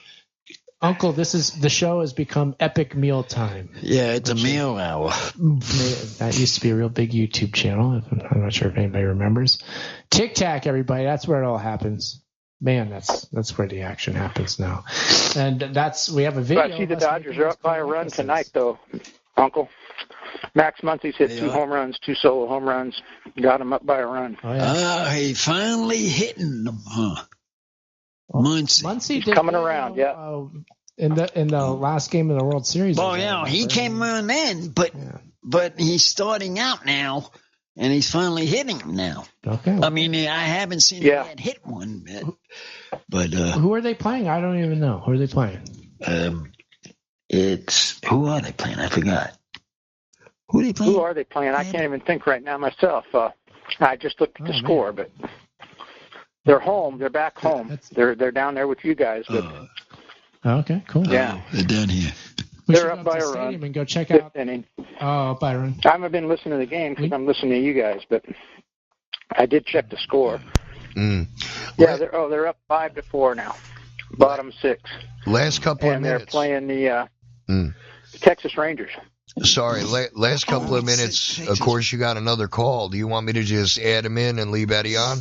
Uncle, the show has become epic meal time. Yeah, it's a meal hour. That used to be a real big YouTube channel. I'm not sure if anybody remembers. TikTak, everybody. That's where it all happens. Man, that's where the action happens now. And we have a video. I see the Dodgers are up by a run tonight, though, Uncle. Max Muncy's hit 2 home runs, 2 solo home runs. Got him up by a run. Oh, yeah. He finally hitting them, huh? Muncy did coming around, in the last game of the World Series. Oh yeah, he came on in, but he's starting out now, and he's finally hitting them now. Okay. I mean, I haven't seen him yet hit one, but who are they playing? I don't even know. Who are they playing? Who are they playing? I forgot. Who are they playing? I can't even think right now myself. I just looked at the score, but. They're home. They're back home. They're down there with you guys. But, okay, cool. Yeah, they're down here. They're up by a run. And go check out. By a run. I haven't been listening to the game because I'm listening to you guys, but I did check the score. Yeah, they're up 5-4 now. Bottom 6. Last couple of minutes. And they're playing the Texas Rangers. Sorry, last couple of minutes. Of course, you got another call. Do you want me to just add him in and leave Eddie on?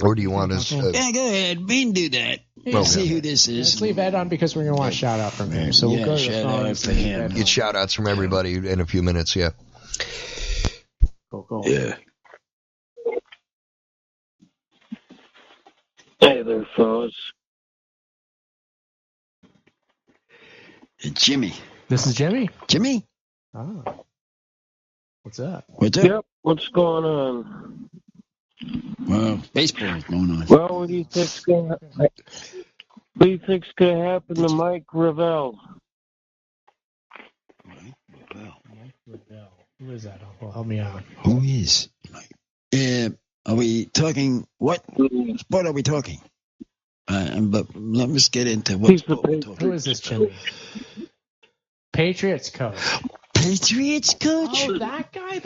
Or do you want us? Yeah, go ahead. We can do that. Okay. See who this is. Let's leave Ed on because we're going to want a shout out from him. So we'll go to the phone for him. Get shout outs from everybody in a few minutes. Yeah. Cool. Yeah. Hey there, fellas. It's Jimmy. This is Jimmy. Jimmy. Oh. What's up? Yep. What's going on? Well, baseball is going on. Well, what do you think's going to happen to Mike Vrabel? Mike Vrabel. Who is that? Uncle? Help me out. Who is Mike? Are we talking? What sport are we talking? But let us get into what sport we're talking. Who is this, Jimmy? Patriots coach. Patriots coach? Oh, that guy?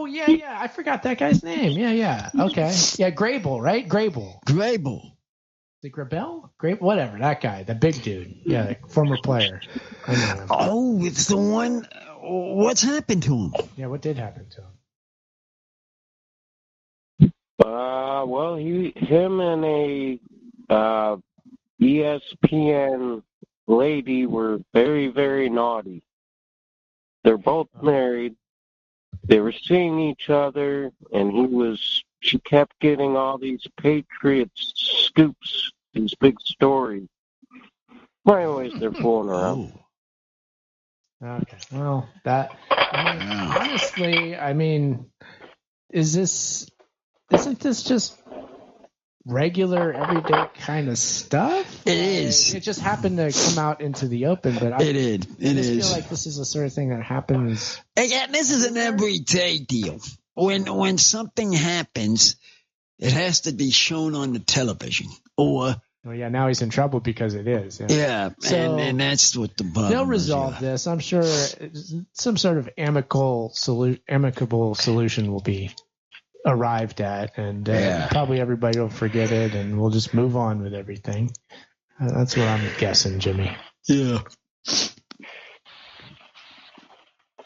Yeah. I forgot that guy's name. Yeah. Okay. Yeah, Vrabel, right? Vrabel. Is it Vrabel? Whatever, that guy, the big dude. Yeah, the former player. I know him. Oh, it's the one. What's happened to him? Yeah, what did happen to him? Well, him and a ESPN lady were very, very naughty. They're both married. They were seeing each other, and she kept getting all these Patriots scoops, these big stories. Well, anyways, they're fooling around. Okay. Well, honestly, isn't this just regular, everyday kind of stuff? It is. It just happened to come out into the open, but I just feel like this is the sort of thing that happens. Yeah, this is an everyday deal. When something happens, it has to be shown on the television. Or well, yeah, now he's in trouble because it is. Yeah, so and that's what the bottom they'll resolve this. I'm sure some sort of amicable solution will be arrived at, and probably everybody will forget it, and we'll just move on with everything. That's what I'm guessing, Jimmy. Yeah.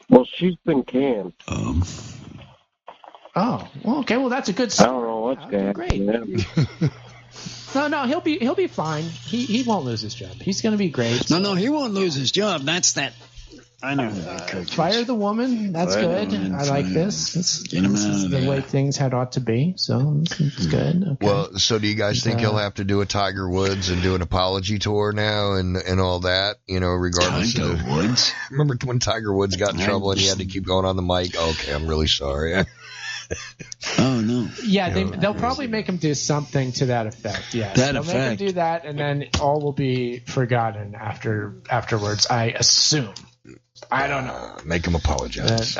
Well, she's been canned. Oh, well, okay. Well, that's a good I start. don't know what's going to happen. No, he'll be fine. He won't lose his job. He's going to be great. No, he won't lose his job. That's that. I know who that coach is. Fire the woman. That's good. I like this. This is the way things had ought to be. So it's good. Okay. Well, so do you guys think he'll have to do a Tiger Woods and do an apology tour now and all that? Regardless Tiger of Woods. Remember when Tiger Woods got in trouble and he had to keep going on the mic? Okay, I'm really sorry. Oh no. Yeah, they'll probably make him do something to that effect. Yeah, they'll make him do that, and then all will be forgotten afterwards. I assume. I don't know. Make him apologize.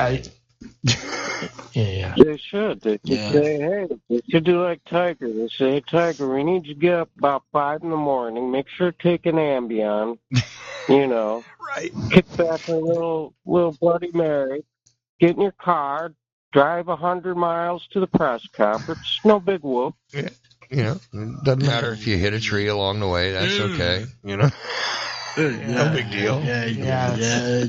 Yeah. They should. They should say, hey, they should do like Tiger. They say, hey, Tiger, we need you to get up about 5 in the morning. Make sure to take an Ambien. Right. Kick back a little Bloody Mary. Get in your car. Drive 100 miles to the press conference. No big whoop. Yeah. It doesn't matter if you hit a tree along the way. That's okay. No big deal. Yeah.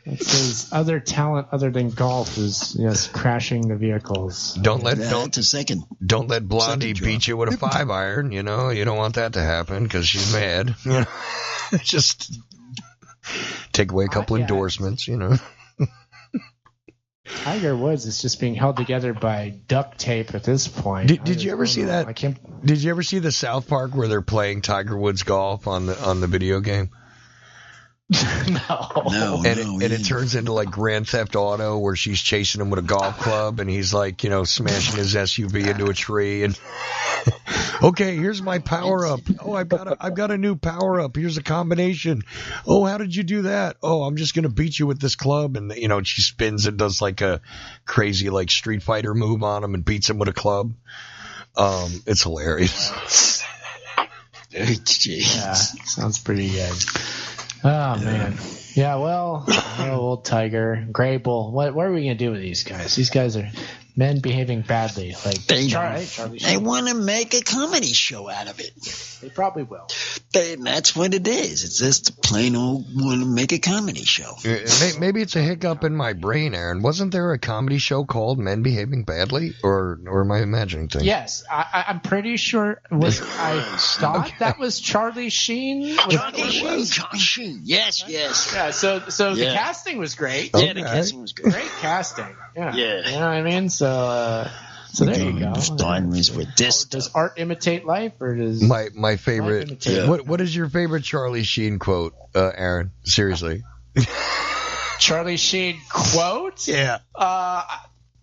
It says other talent other than golf is crashing the vehicles. Don't let Blondie Second beat you with a 5-iron. You don't want that to happen because she's mad. Just take away a couple endorsements. Tiger Woods is just being held together by duct tape at this point. Did you ever see that? Did you ever see the South Park where they're playing Tiger Woods golf on the video game? No. And it turns into like Grand Theft Auto where she's chasing him with a golf club and he's like, smashing his SUV into a tree and okay, here's my power up. Oh, I've got a new power up. Here's a combination. Oh, how did you do that? Oh, I'm just gonna beat you with this club. And she spins and does like a crazy like Street Fighter move on him and beats him with a club. It's hilarious. Yeah, sounds pretty good. Oh man, yeah. Well, old Tiger, Grable. What are we gonna do with these guys? These guys are men behaving badly. Like Charlie. They want to make a comedy show out of it. They probably will. That's what it is. It's just a plain old want to make a comedy show. Maybe it's a hiccup in my brain, Aaron. Wasn't there a comedy show called Men Behaving Badly? Or am I imagining things? Yes, I'm pretty sure. That was Charlie Sheen. Charlie Sheen. Yes. Yeah. So the casting was great. Yeah, the casting was great. Great casting. Yeah. Yeah. You know what I mean? So there you go. With this does art imitate life, or does my favorite? What is your favorite Charlie Sheen quote, Aaron? Seriously. Charlie Sheen quote? Yeah.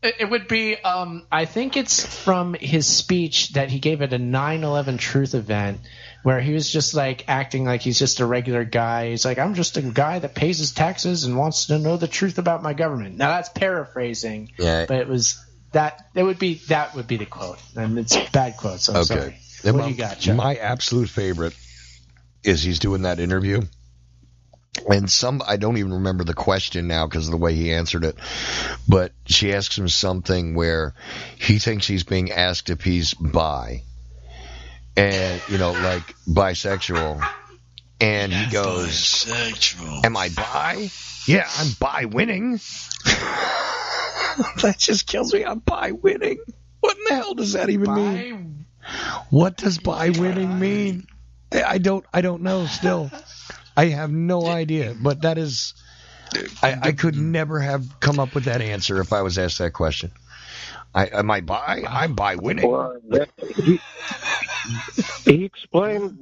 It would be. I think it's from his speech that he gave at a 9/11 Truth event, where he was just like acting like he's just a regular guy. He's like, I'm just a guy that pays his taxes and wants to know the truth about my government. Now that's paraphrasing, but it was that. That would be the quote, and it's a bad quote. So I'm sorry. What do you got, Chuck? My absolute favorite is he's doing that interview. And I don't even remember the question now because of the way he answered it, but she asks him something where he thinks he's being asked if he's bi, and like bisexual, and he goes, bisexual. Am I bi? Yeah, I'm bi winning. That just kills me. I'm bi winning. What in the hell does that even mean? What does bi winning mean? I don't know still. I have no idea, but that is, I could never have come up with that answer if I was asked that question. I'm by winning. Well, he explained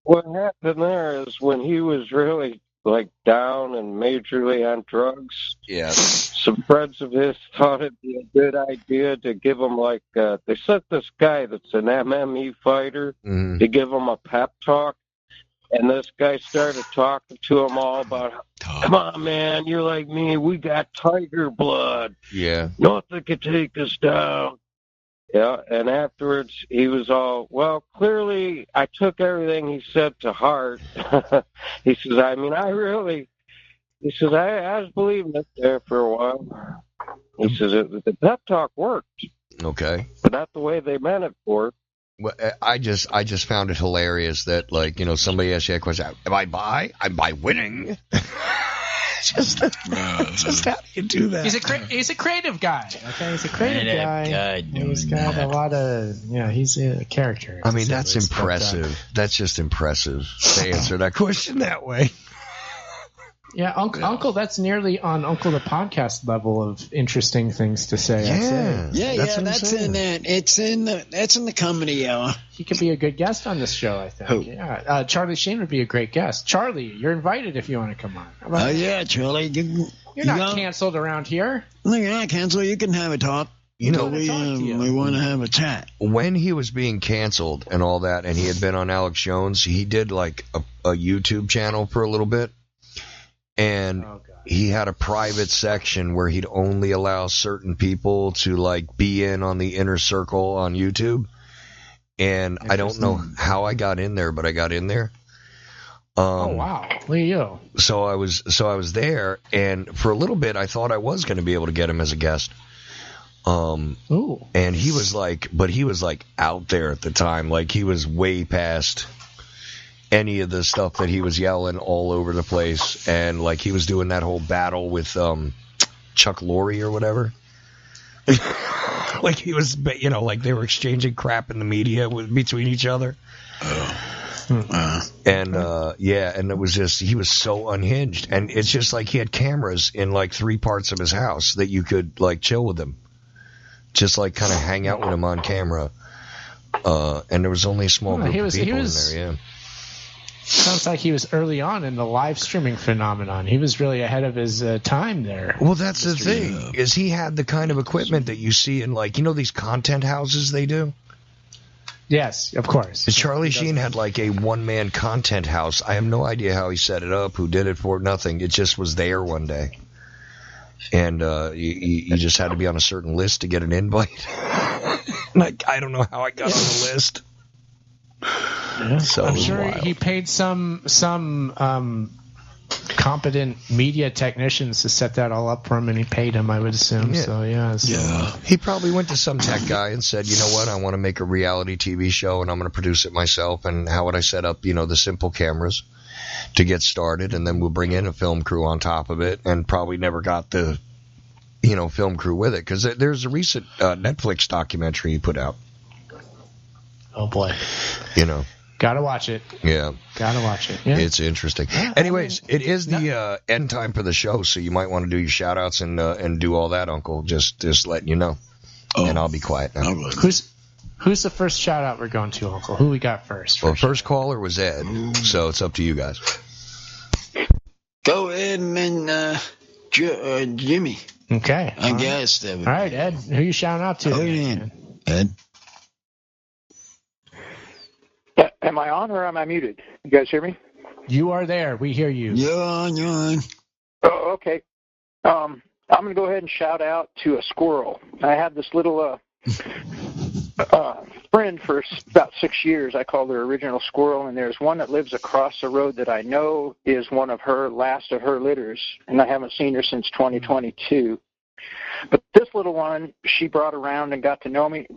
what happened there is when he was really like down and majorly on drugs. Yeah. Some friends of his thought it'd be a good idea to give him like they sent this guy that's an MMA fighter to give him a pep talk. And this guy started talking to him all about, come on, man, you're like me. We got tiger blood. Yeah. Nothing can take us down. Yeah, and afterwards he was all, well, clearly I took everything he said to heart. He says, I was believing it there for a while. He says, the pep talk worked. Okay. But not the way they meant it for. Well, I just found it hilarious that, like, you know, somebody asked you that question. Am I by? I'm by winning. just how do you do that? He's a creative guy. Okay, he's a creative guy. He's got a lot of he's a character. I mean, that's impressive. That's just impressive to answer that question that way. Yeah, Uncle, that's nearly on Uncle the Podcast level of interesting things to say. That's in that. That's in the comedy hour. He could be a good guest on this show, I think. Who? Yeah, Charlie Sheen would be a great guest. Charlie, you're invited if you want to come on. Oh yeah, Charlie. You're not canceled around here. No, you're not canceled. You can have a talk. You know, we want to have a chat. When he was being canceled and all that, and he had been on Alex Jones, he did like a YouTube channel for a little bit. And he had a private section where he'd only allow certain people to like be in on the inner circle on YouTube. And I don't know how I got in there, but I got in there. Oh wow! Look at you. So I was there, and for a little bit I thought I was going to be able to get him as a guest. Ooh. And he was like out there at the time, like he was way past any of the stuff that he was yelling all over the place, and like he was doing that whole battle with Chuck Lorre or whatever. Like he was, like they were exchanging crap in the media between each other. And and it was just, he was so unhinged, and it's just like he had cameras in like 3 parts of his house that you could like chill with him, just like kind of hang out with him on camera. And there was only a small group of people in there. Yeah. Sounds like he was early on in the live streaming phenomenon. He was really ahead of his time there. Well, that's the thing, is he had the kind of equipment that you see in, like, these content houses they do? Yes, of course. Charlie Sheen had like a one-man content house. I have no idea how he set it up, who did it for, nothing. It just was there one day. And you just had to be on a certain list to get an invite. Like, I don't know how I got on the list. Yeah. So I'm sure he paid some competent media technicians to set that all up for him, and he paid him, I would assume. Yeah. So yeah. He probably went to some tech guy and said, you know what, I want to make a reality TV show, and I'm going to produce it myself, and how would I set up, the simple cameras to get started, and then we'll bring in a film crew on top of it, and probably never got the film crew with it, because there's a recent Netflix documentary he put out. Oh boy. Gotta watch it. Yeah. Gotta watch it. Yeah. It's interesting. Anyways, it is the end time for the show, so you might want to do your shout-outs and do all that, Uncle. Just letting you know. And I'll be quiet now. Who's the first shout-out we're going to, Uncle? Who we got first? Well, first caller was Ed, so it's up to you guys. Go ahead and then Jimmy. Okay. I guess that would all right, Ed. Who you shouting out to? Oh, yeah. Ed. Am I on or am I muted? You guys hear me? You are there. We hear you. You're on. Oh, okay. I'm going to go ahead and shout out to a squirrel. I had this little friend for about 6 years. I called her Original Squirrel, and there's one that lives across the road that I know is one of her last of her litters, and I haven't seen her since 2022. But this little one, she brought around and got to know me.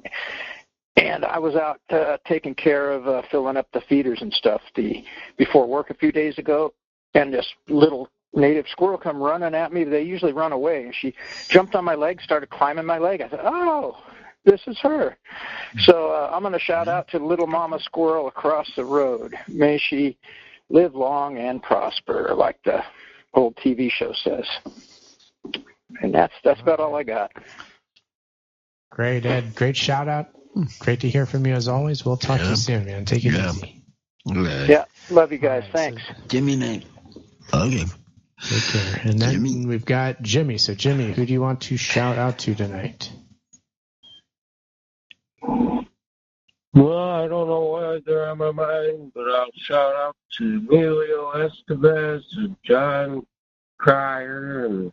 And I was out taking care of filling up the feeders and stuff before work a few days ago, and this little native squirrel come running at me. They usually run away, and she jumped on my leg, started climbing my leg. I said, oh, this is her. So I'm going to shout out to little Mama Squirrel across the road. May she live long and prosper, like the old TV show says. And that's about all I got. Great, Ed. Great shout out. Great to hear from you as always. We'll talk to you soon, man. Take it easy. Yeah, love you guys. Thanks. Jimmy, name. Okay. Take care. And then we've got Jimmy. So, Jimmy, who do you want to shout out to tonight? Well, I don't know why they're on my mind, but I'll shout out to Emilio Estevez and John Cryer and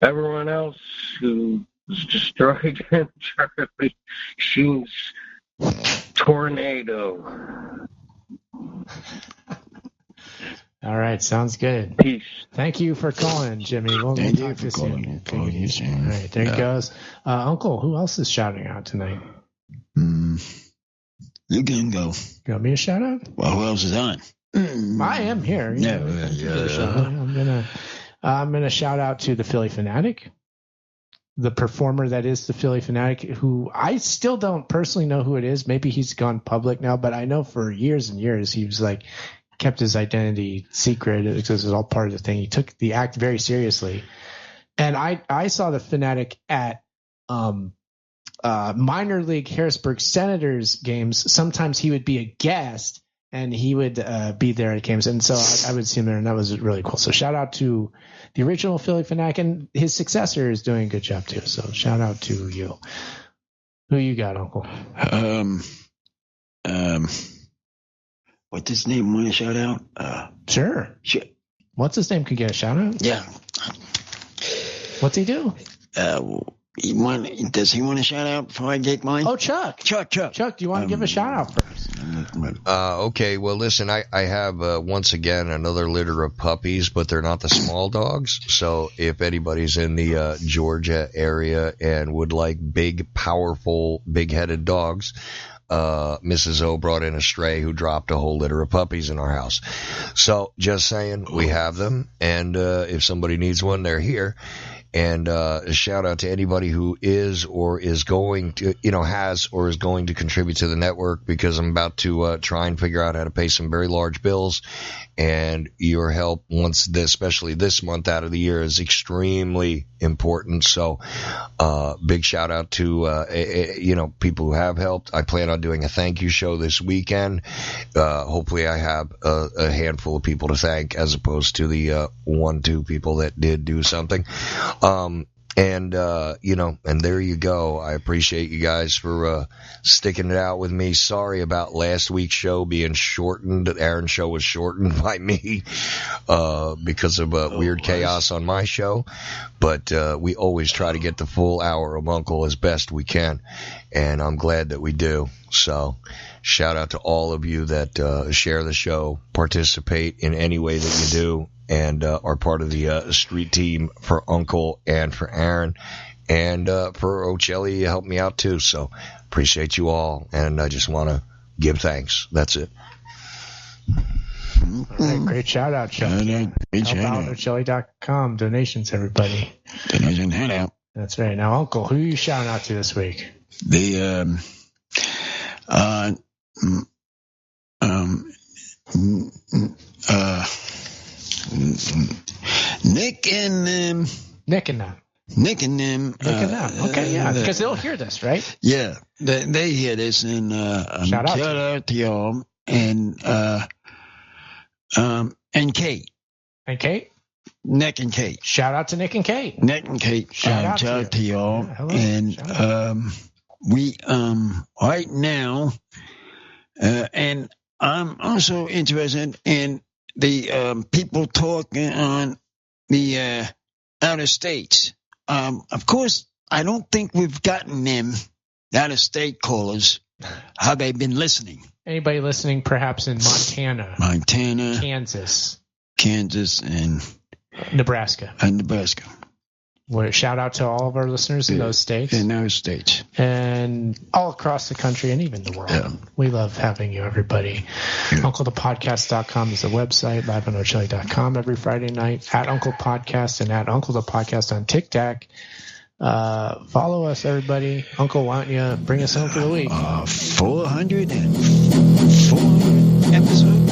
everyone else who was destroyed in Charlie Sheen's tornado. All right, sounds good. Peace. Thank you for calling, Jimmy. We'll Thank talk you to for you soon. calling. All right, there he goes. Uncle, who else is shouting out tonight? You can go. You want me to shout out? Well, who else is on? I am here. I'm gonna shout out to the Philly Fanatic, the performer that is the Philly Fanatic, who I still don't personally know who it is. Maybe he's gone public now, but I know for years and years he was like kept his identity secret because it was all part of the thing. He took the act very seriously, and I saw the Fanatic at minor league Harrisburg Senators games. Sometimes he would be a guest and he would be there at games. And so I would see him there, and that was really cool. So shout out to the original Philly Fanatic, and his successor is doing a good job too. So shout out to you. Who you got, Uncle? What's his name? Want to shout out? Sure. What's his name? Could get a shout out? Yeah. What's he do? Does he want to shout out before I take mine? Oh, Chuck. Chuck, do you want to give a shout out first? Okay, well, listen, I have, once again, another litter of puppies, but they're not the small dogs. So if anybody's in the Georgia area and would like big, powerful, big-headed dogs, Mrs. O brought in a stray who dropped a whole litter of puppies in our house. So just saying, we have them, and if somebody needs one, they're here. And a shout out to anybody who is or is going to, has or is going to contribute to the network, because I'm about to try and figure out how to pay some very large bills. And your help, especially this month out of the year, is extremely important. So big shout out to, people who have helped. I plan on doing a thank you show this weekend. Hopefully I have a handful of people to thank as opposed to the 1-2 people that did do something. And there you go. I appreciate you guys for sticking it out with me. Sorry about last week's show being shortened. Aaron's show was shortened by me because of weird chaos on my show. But we always try to get the full hour of Uncle as best we can, and I'm glad that we do. So shout out to all of you that share the show, participate in any way that you do, and are part of the street team for Uncle and for Aaron, and for Ocelli. You helped me out too, so appreciate you all, and I just want to give thanks. That's it. All right, great shout out, Chuck. Great shout out. Ocelli.com. Donations, everybody. Donation handout. That's right. Now, Uncle, who are you shouting out to this week? The Nick and them. Okay, yeah, because they'll hear this, right? Yeah, they hear this, and shout out to y'all, and Kate. And Kate? Nick and Kate. Shout out to Nick and Kate. Nick and Kate. Shout out to y'all. Yeah, and we right now, and I'm also interested in the people talking on the outer states. Of course, I don't think we've gotten them out of state callers. How they've been listening. Anybody listening, perhaps in Montana, Kansas, and Nebraska. Shout out to all of our listeners in those states. In those states. And all across the country and even the world. Yeah. We love having you, everybody. Yeah. UncleThePodcast.com is the website. Live on Ocelli.com every Friday night. At Uncle Podcast and at Uncle the Podcast on TikTak. Follow us, everybody. Uncle, why don't you bring us home for the week? 404 episodes.